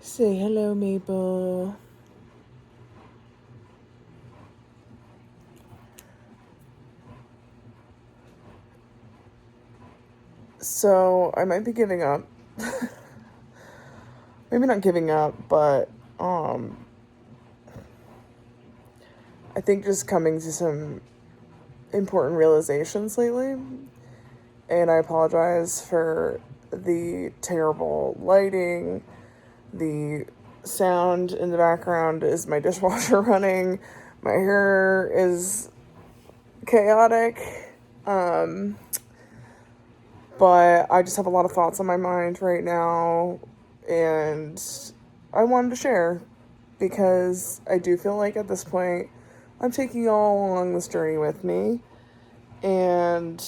Say hello, Maple. So, I might be giving up. Maybe not giving up, but um I think just coming to some important realizations lately. And I apologize for the terrible lighting. The sound in the background is my dishwasher running. My hair is chaotic. Um but I just have a lot of thoughts on my mind right now, and I wanted to share because I do feel like at this point I'm taking you all along this journey with me, and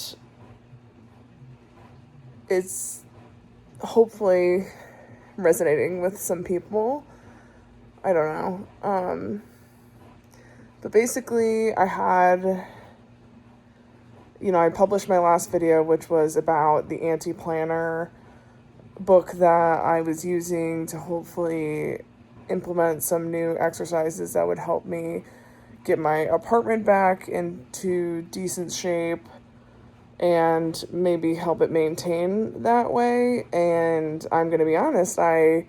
it's hopefully resonating with some people. I don't know. But basically, I published my last video, which was about the anti planner book that I was using to hopefully implement some new exercises that would help me get my apartment back into decent shape and maybe help it maintain that way. And I'm going to be honest, I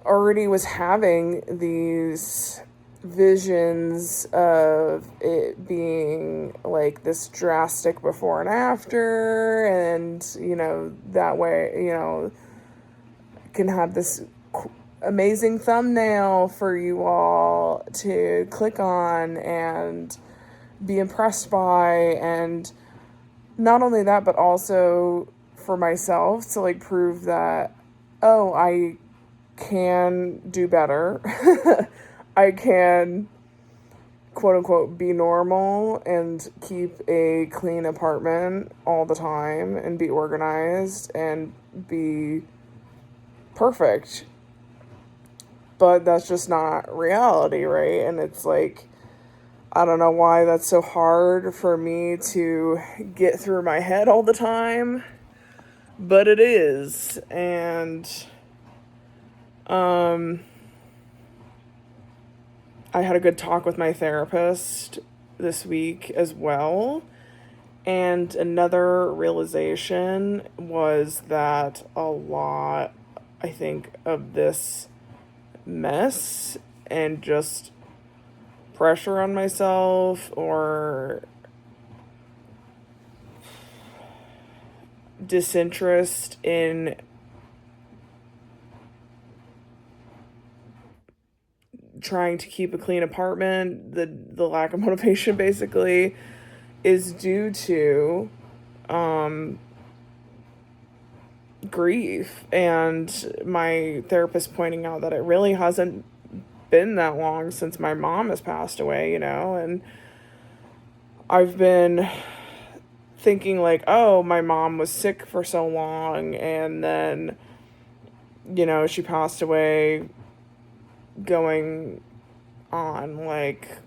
already was having these visions of it being like this drastic before and after, and that way can have this amazing thumbnail for you all to click on and be impressed by. And not only that, but also for myself to like prove that, oh, I can do better. I can, quote unquote, be normal and keep a clean apartment all the time and be organized and be perfect. But that's just not reality, right? And it's like, I don't know why that's so hard for me to get through my head all the time, but it is. And I had a good talk with my therapist this week as well. And another realization was that a lot, I think, of this mess and just pressure on myself or disinterest in trying to keep a clean apartment, the lack of motivation basically is due to grief, and my therapist pointing out that it really hasn't been that long since my mom has passed away, and I've been thinking like, oh, my mom was sick for so long, and then she passed away going on like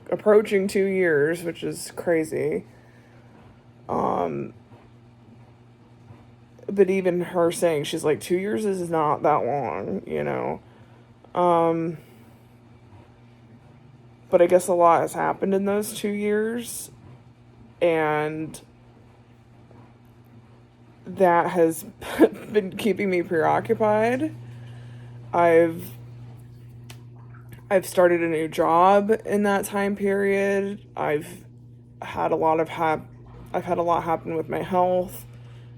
approaching 2 years, which is crazy. But even her saying, she's like, 2 years is not that long. But I guess a lot has happened in those 2 years, and that has been keeping me preoccupied. I've I've started a new job in that time period. Had a lot of hap- I've had a lot happen with my health,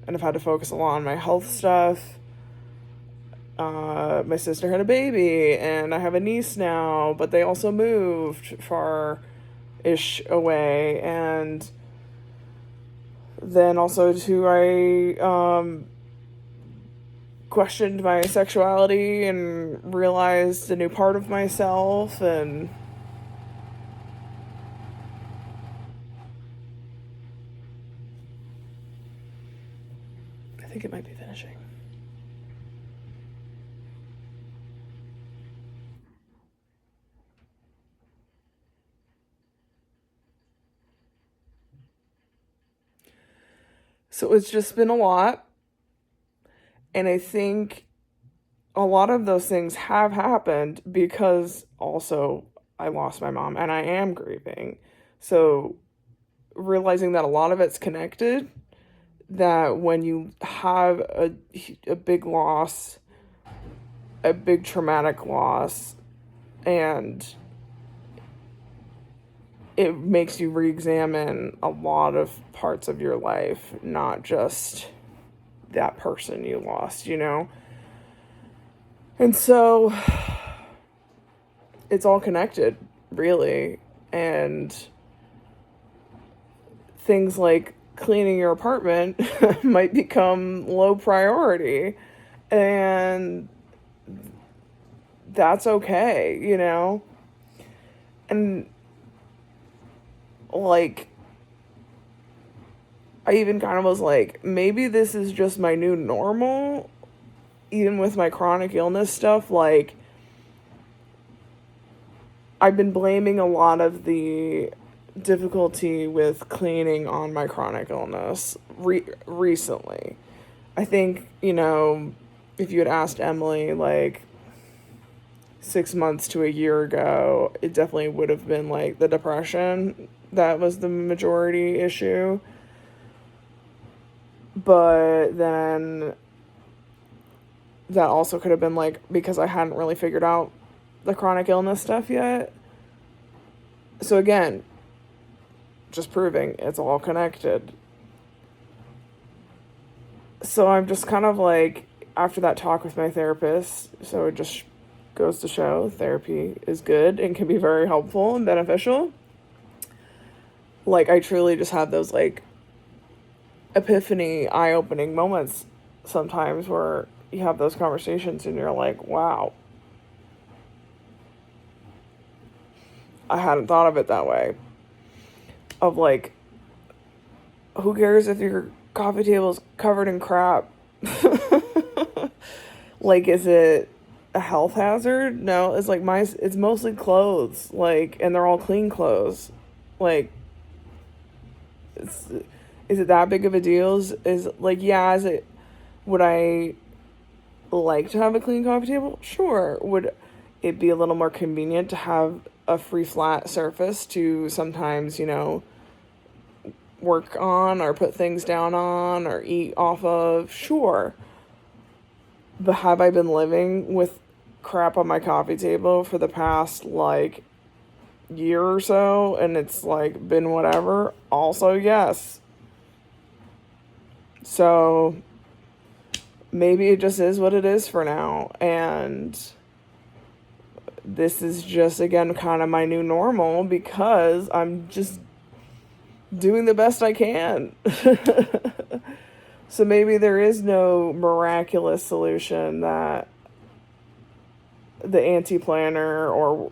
and I've had to focus a lot on my health stuff. My sister had a baby, and I have a niece now, but they also moved far-ish away. And then also, too, I questioned my sexuality and realized a new part of myself, and I think it might be finishing. So it's just been a lot. And I think a lot of those things have happened because also I lost my mom and I am grieving. So realizing that a lot of it's connected, that when you have a big loss, a big traumatic loss, and it makes you re-examine a lot of parts of your life, not just that person you lost, you know? And so it's all connected, really. And things like cleaning your apartment might become low priority. And that's okay, you know? And like, I even kind of was like, maybe this is just my new normal, even with my chronic illness stuff. Like, I've been blaming a lot of the difficulty with cleaning on my chronic illness recently. I think, you know, if you had asked Emily like 6 months to a year ago, it definitely would have been like the depression that was the majority issue. But then that also could have been like because I hadn't really figured out the chronic illness stuff yet. So again, just proving it's all connected. So I'm just kind of like, after that talk with my therapist, so it just goes to show therapy is good and can be very helpful and beneficial. Like, I truly just have those like epiphany, eye-opening moments sometimes where you have those conversations and you're like, wow, I hadn't thought of it that way. Of like, who cares if your coffee table's covered in crap? Like, is it a health hazard? No, it's like it's mostly clothes, like, and they're all clean clothes. Like, is it that big of a deal? Is like, yeah, would I like to have a clean coffee table? Sure. Would it be a little more convenient to have a free flat surface to sometimes, you know, work on or put things down on or eat off of? Sure. But have I been living with crap on my coffee table for the past like year or so and it's like been whatever? Also, yes. So maybe it just is what it is for now, and this is just again kind of my new normal because I'm just doing the best I can. So maybe there is no miraculous solution that the anti-planner or,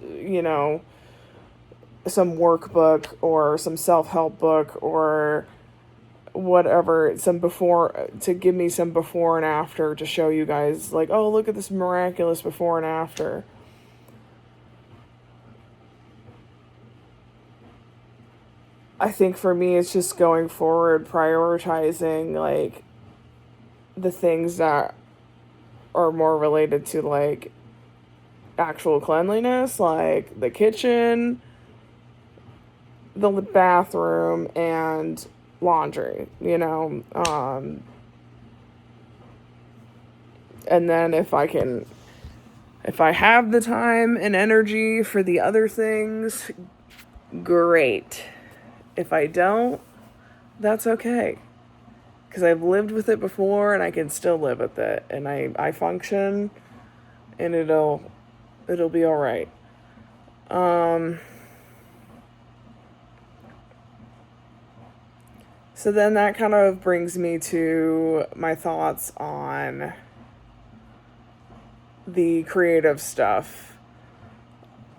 you know, some workbook or some self-help book or whatever, some before, to give me some before and after to show you guys like, oh, look at this miraculous before and after. I think for me it's just going forward prioritizing like the things that are more related to like actual cleanliness, like the kitchen, the bathroom, and laundry, you know. And then if I have the time and energy for the other things, great. If I don't, that's okay. Because I've lived with it before and I can still live with it. And I function and it'll be all right. So then that kind of brings me to my thoughts on the creative stuff.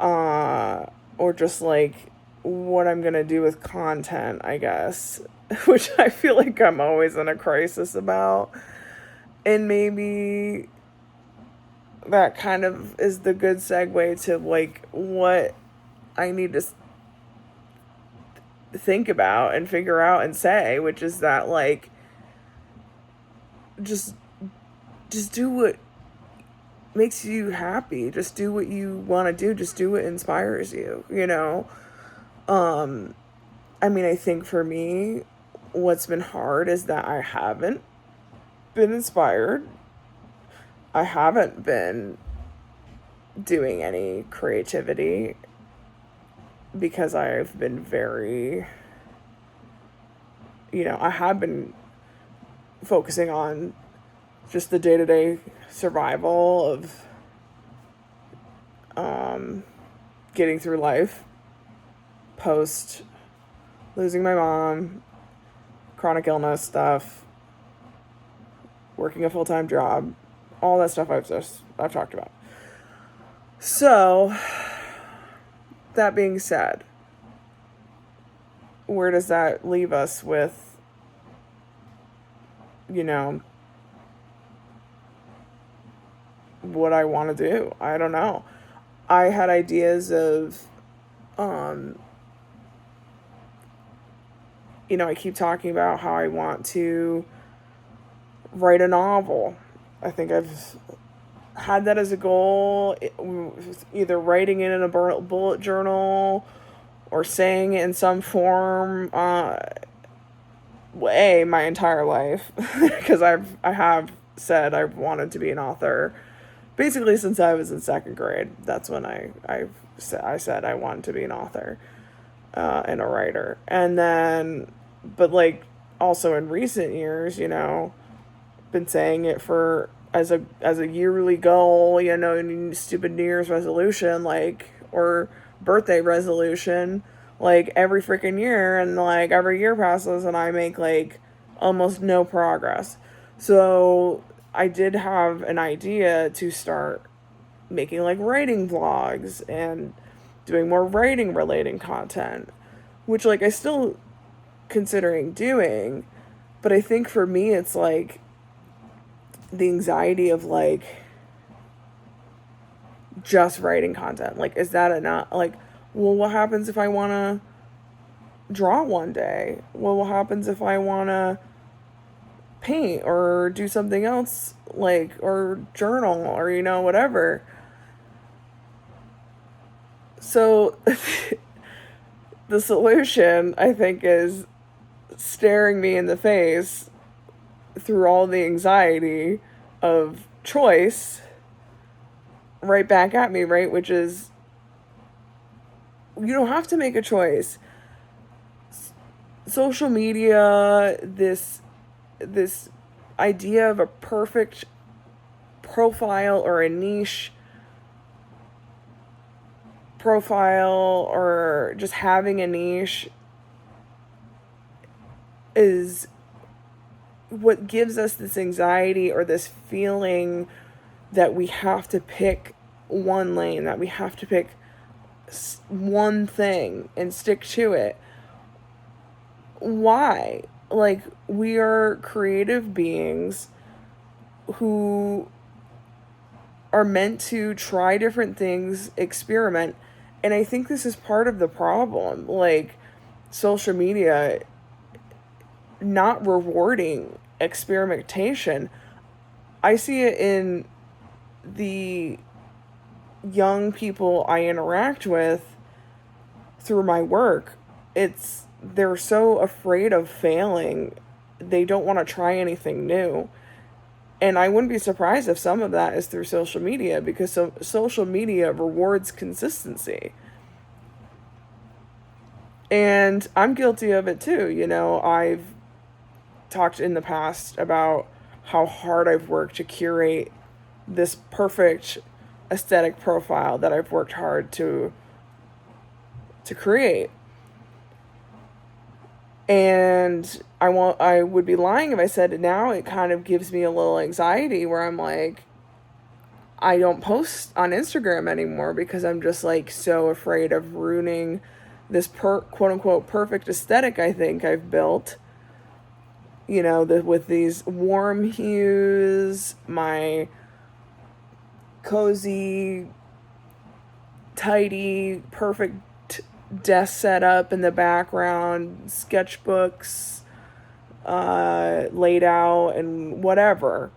Or just like what I'm going to do with content, I guess. Which I feel like I'm always in a crisis about. And maybe that kind of is the good segue to like what I need to think about and figure out and say, which is that like just do what makes you happy. Just do what you want to do. Just do what inspires you, you know? I mean, I think for me, what's been hard is that I haven't been inspired. I haven't been doing any creativity because I've been very, I have been focusing on just the day-to-day survival of getting through life post losing my mom, chronic illness stuff, working a full-time job, all that stuff I've talked about. So, that being said, where does that leave us with, what I want to do? I don't know. I had ideas of, I keep talking about how I want to write a novel. I think I've had that as a goal, either writing it in a bullet journal or saying it in some form, my entire life, because I have said I've wanted to be an author basically since I was in second grade. That's when I said I wanted to be an author and a writer. And then, but like also in recent years, been saying it for as a yearly goal, stupid New Year's resolution, or birthday resolution, every freaking year, and every year passes and I make almost no progress. So I did have an idea to start making writing vlogs and doing more writing related content, which I still considering doing, but I think for me it's the anxiety of just writing content. Is that enough? Well, what happens if I want to draw one day? Well, what happens if I want to paint or do something else, or journal, or whatever? So the solution, I think, is staring me in the face through all the anxiety of choice right back at me, right? Which is, you don't have to make a choice. Social media, this idea of a perfect profile or a niche profile or just having a niche is what gives us this anxiety or this feeling that we have to pick one lane, that we have to pick one thing and stick to it. Why? We are creative beings who are meant to try different things, experiment, and I think this is part of the problem. Social media not rewarding experimentation. I see it in the young people I interact with through my work. They're so afraid of failing, they don't want to try anything new. And I wouldn't be surprised if some of that is through social media, because social media rewards consistency. And I'm guilty of it too. I've talked in the past about how hard I've worked to curate this perfect aesthetic profile that I've worked hard to create. And I would be lying if I said now it kind of gives me a little anxiety where I'm I don't post on Instagram anymore because I'm just so afraid of ruining this quote unquote perfect aesthetic I think I've built. With these warm hues, my cozy, tidy, perfect desk setup in the background, sketchbooks, laid out and whatever.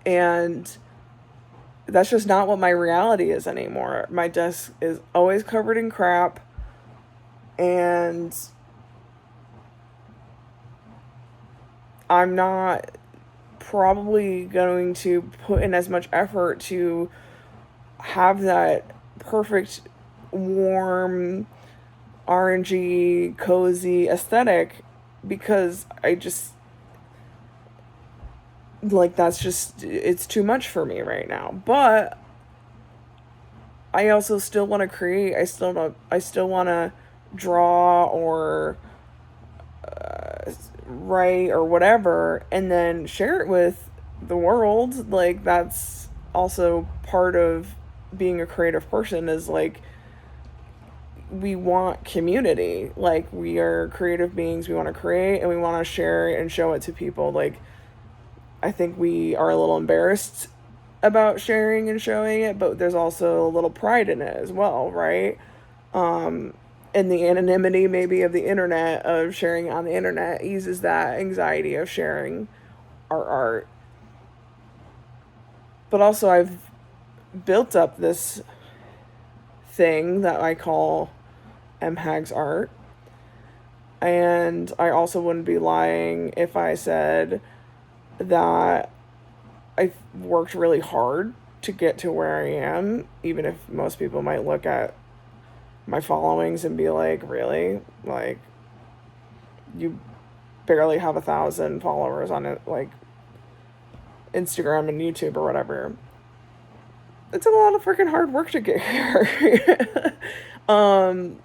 And that's just not what my reality is anymore. My desk is always covered in crap, and I'm not probably going to put in as much effort to have that perfect, warm, orangey, cozy aesthetic, because I just, like, that's just, it's too much for me right now. But I also still want to create. I still want to draw or write or whatever, and then share it with the world. Like, that's also part of being a creative person, is like, we want community. Like, we are creative beings. We want to create and we want to share it and show it to people. Like, I think we are a little embarrassed about sharing and showing it, but there's also a little pride in it as well, right? And the anonymity maybe of the internet, of sharing on the internet, eases that anxiety of sharing our art. But also, I've built up this thing that I call MHAG's art. And I also wouldn't be lying if I said that I've worked really hard to get to where I am, even if most people might look at my followings and be like, really? Like, you barely have 1,000 followers on it, like Instagram and YouTube or whatever. It's a lot of freaking hard work to get here. um,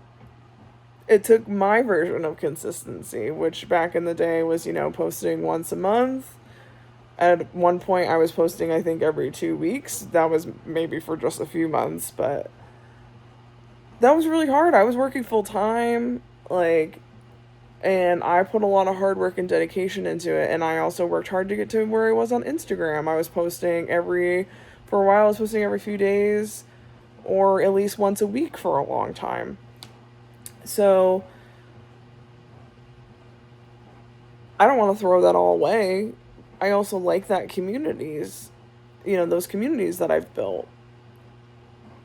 it took my version of consistency, which back in the day was, posting once a month. At one point, I was posting, I think, every 2 weeks. That was maybe for just a few months, but that was really hard. I was working full time, like, and I put a lot of hard work and dedication into it. And I also worked hard to get to where I was on Instagram. I was posting for a while, I was posting every few days, or at least once a week for a long time. So I don't want to throw that all away. I also like those communities that I've built.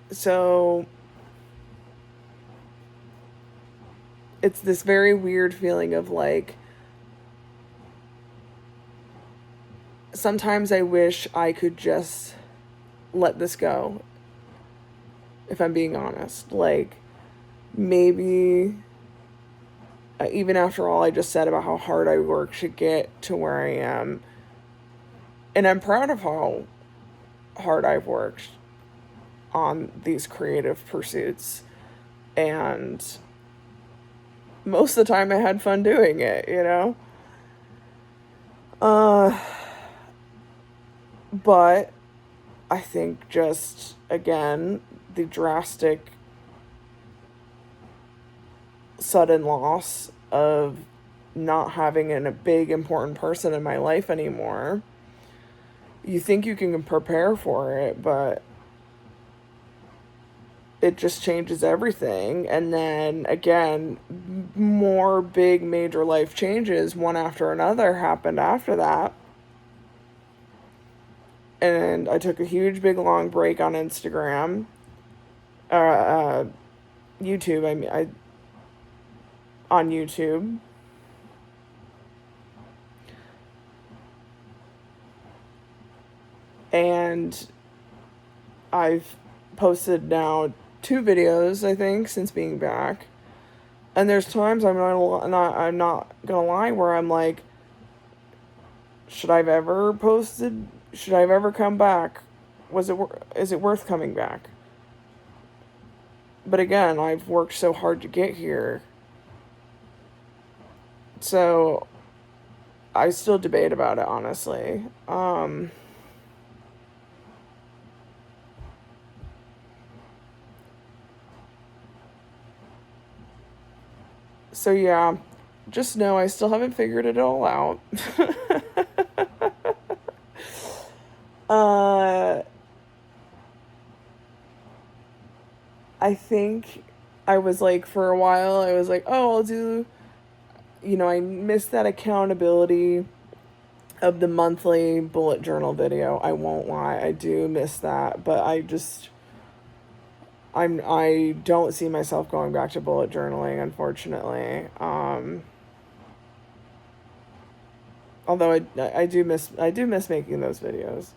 So it's this very weird feeling of like, sometimes I wish I could just let this go, if I'm being honest. Like, maybe even after all I just said about how hard I work to get to where I am, and I'm proud of how hard I've worked on these creative pursuits, and most of the time I had fun doing it. Uh, but I think, just again, the drastic sudden loss of not having a big important person in my life anymore. You think you can prepare for it, but it just changes everything. And then again, more big major life changes, one after another, happened after that. And I took a huge big long break on Instagram, YouTube. I on YouTube. And I've posted now 2 videos, I think, since being back. And there's times I'm not gonna lie, where I'm like, should I have ever posted? Should I have ever come back? Is it worth coming back? But again, I've worked so hard to get here. So I still debate about it, honestly. So yeah, just know I still haven't figured it all out. uh, I think I was like, for a while, I was like, oh, I'll do, I miss that accountability of the monthly bullet journal video. I won't lie, I do miss that, but I don't see myself going back to bullet journaling, unfortunately. Although I do miss making those videos.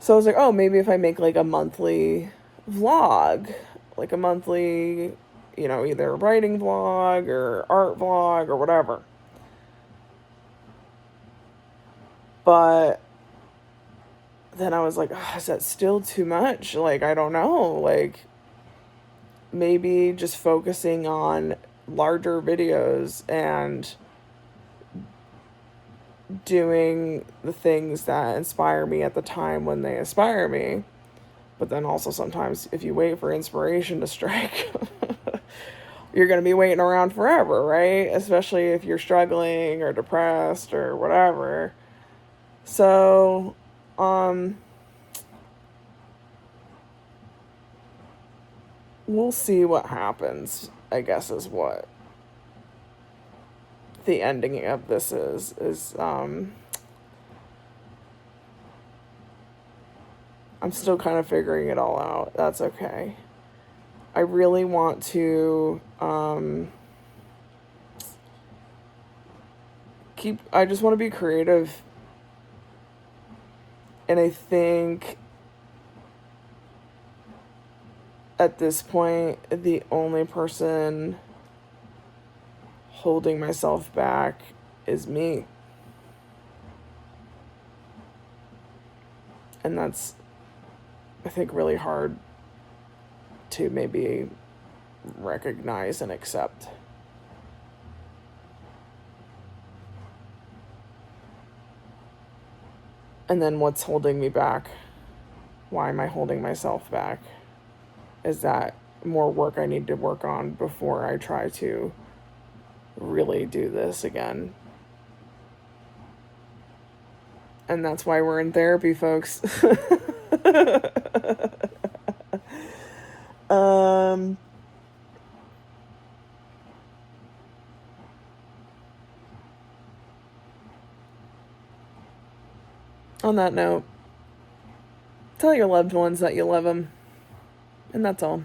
So I was like, oh, maybe if I make like a monthly vlog, like a monthly, either writing vlog or art vlog or whatever. But then I was like, oh, is that still too much? Like, I don't know. Like, maybe just focusing on larger videos and doing the things that inspire me at the time when they inspire me. But then also sometimes if you wait for inspiration to strike, you're going to be waiting around forever, right? Especially if you're struggling or depressed or whatever. So, we'll see what happens, I guess, is what the ending of this is I'm still kind of figuring it all out. That's okay. I really want to I just want to be creative. And I think at this point, the only person holding myself back is me. And that's, I think, really hard to maybe recognize and accept. And then what's holding me back? Why am I holding myself back? Is that more work I need to work on before I try to really do this again? And that's why we're in therapy, folks. On that note, tell your loved ones that you love them. And that's all.